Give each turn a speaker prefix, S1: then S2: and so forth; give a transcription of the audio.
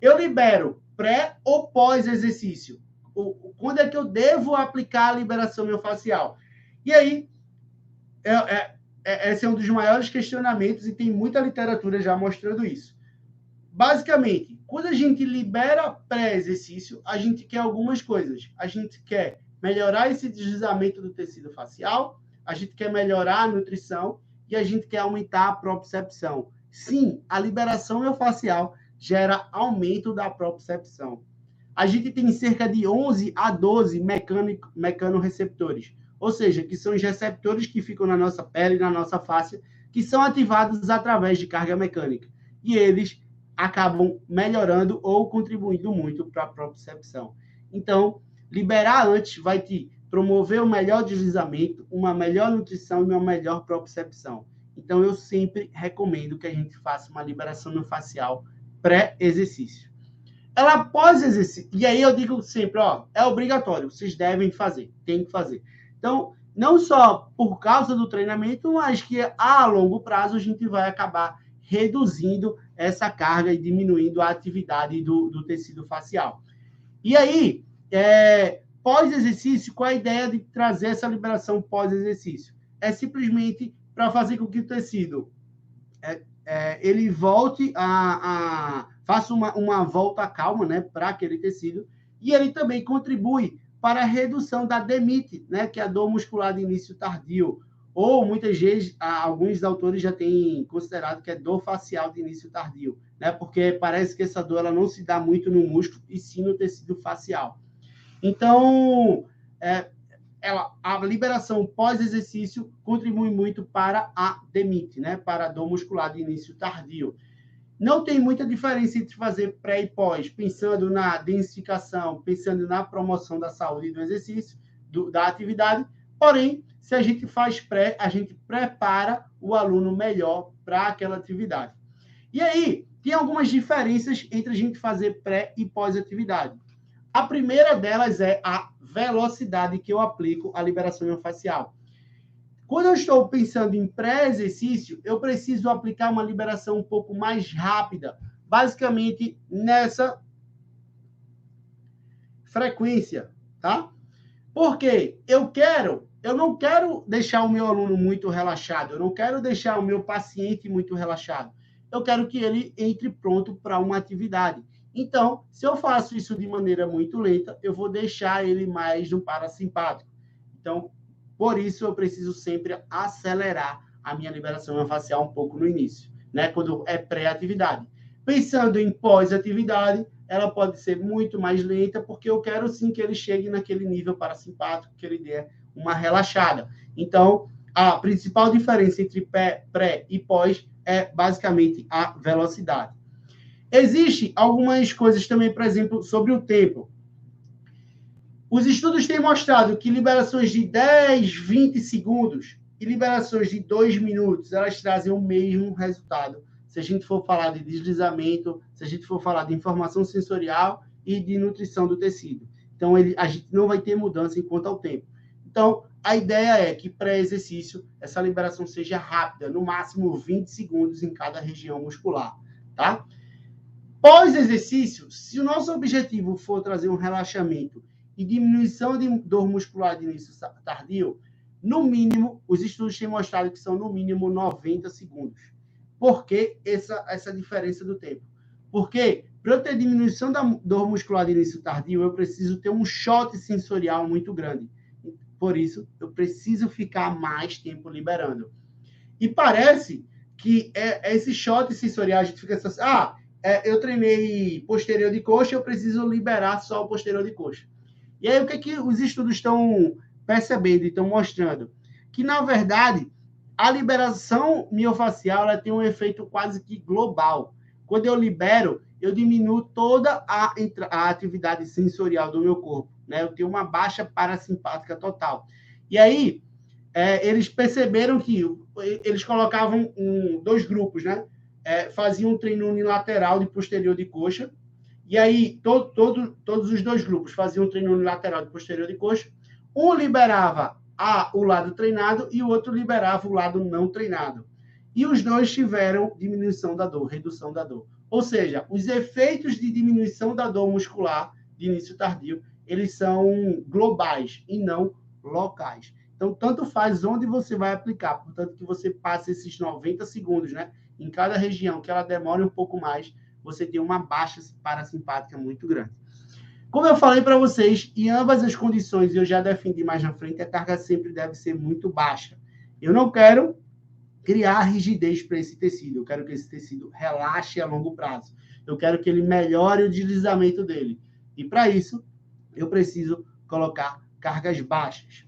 S1: Eu libero pré ou pós-exercício? Quando é que eu devo aplicar a liberação miofascial? E aí, esse é um dos maiores questionamentos e tem muita literatura já mostrando isso. Basicamente, quando a gente libera pré-exercício, a gente quer algumas coisas. A gente quer melhorar esse deslizamento do tecido facial, a gente quer melhorar a nutrição e a gente quer aumentar a propriocepção. Sim, a liberação miofascial gera aumento da propriocepção. A gente tem cerca de 11 a 12 mecanorreceptores, ou seja, que são os receptores que ficam na nossa pele, na nossa face, que são ativados através de carga mecânica. E eles acabam melhorando ou contribuindo muito para a propriocepção. Então, liberar antes vai te promover um melhor deslizamento, uma melhor nutrição e uma melhor propriocepção. Então, eu sempre recomendo que a gente faça uma liberação miofascial pré-exercício. Ela pós-exercício, e aí eu digo sempre, ó, é obrigatório, vocês devem fazer, tem que fazer. Então, não só por causa do treinamento, mas que a longo prazo a gente vai acabar reduzindo essa carga e diminuindo a atividade do tecido facial. E aí, pós-exercício, qual a ideia de trazer essa liberação pós-exercício? É simplesmente para fazer com que o tecido ele volte faça uma volta calma, né, para aquele tecido, e ele também contribui para a redução da DMIT, né, que é a dor muscular de início tardio, ou muitas vezes alguns autores já têm considerado que é dor facial de início tardio, né, porque parece que essa dor ela não se dá muito no músculo e sim no tecido facial. Então, a liberação pós-exercício contribui muito para a DMIT, né, para a dor muscular de início tardio. Não tem muita diferença entre fazer pré e pós, pensando na densificação, pensando na promoção da saúde do exercício, da atividade, porém, se a gente faz pré, a gente prepara o aluno melhor para aquela atividade. E aí, tem algumas diferenças entre a gente fazer pré e pós-atividade. A primeira delas é a velocidade que eu aplico à liberação miofascial. Quando eu estou pensando em pré-exercício, eu preciso aplicar uma liberação um pouco mais rápida, basicamente nessa frequência, tá? Porque eu não quero deixar o meu aluno muito relaxado, eu não quero deixar o meu paciente muito relaxado. Eu quero que ele entre pronto para uma atividade. Então, se eu faço isso de maneira muito lenta, eu vou deixar ele mais no parasimpático. Então, por isso, eu preciso sempre acelerar a minha liberação miofascial um pouco no início, né? Quando é pré-atividade. Pensando em pós-atividade, ela pode ser muito mais lenta, porque eu quero sim que ele chegue naquele nível parasimpático, que ele dê uma relaxada. Então, a principal diferença entre pré e pós é basicamente a velocidade. Existem algumas coisas também, por exemplo, sobre o tempo. Os estudos têm mostrado que liberações de 10, 20 segundos e liberações de 2 minutos, elas trazem o mesmo resultado. Se a gente for falar de deslizamento, se a gente for falar de informação sensorial e de nutrição do tecido. Então, a gente não vai ter mudança em quanto ao tempo. Então, a ideia é que pré-exercício, essa liberação seja rápida, no máximo 20 segundos em cada região muscular, tá? Pós-exercício, se o nosso objetivo for trazer um relaxamento e diminuição de dor muscular de início tardio, no mínimo, os estudos têm mostrado que são no mínimo 90 segundos. Por que essa diferença do tempo? Porque para eu ter diminuição da dor muscular de início tardio, eu preciso ter um shot sensorial muito grande. Por isso, eu preciso ficar mais tempo liberando. E parece que esse shot sensorial, a gente fica assim, eu treinei posterior de coxa, eu preciso liberar só o posterior de coxa. E aí, o que os estudos estão percebendo e estão mostrando? Que, na verdade, a liberação miofascial ela tem um efeito quase que global. Quando eu libero, eu diminuo toda a atividade sensorial do meu corpo, né? Eu tenho uma baixa parasimpática total. E aí, eles perceberam que eles colocavam dois grupos, né? Faziam um treino unilateral de posterior de coxa, e aí todos os dois grupos faziam um treino unilateral de posterior de coxa, um liberava o lado treinado e o outro liberava o lado não treinado. E os dois tiveram diminuição da dor, redução da dor. Ou seja, os efeitos de diminuição da dor muscular de início tardio, eles são globais e não locais. Então, tanto faz onde você vai aplicar, portanto, que você passe esses 90 segundos, né? Em cada região, que ela demore um pouco mais, você tem uma baixa parasimpática muito grande. Como eu falei para vocês, em ambas as condições, eu já defendi mais na frente, a carga sempre deve ser muito baixa. Eu não quero criar rigidez para esse tecido, eu quero que esse tecido relaxe a longo prazo. Eu quero que ele melhore o deslizamento dele. E para isso, eu preciso colocar cargas baixas.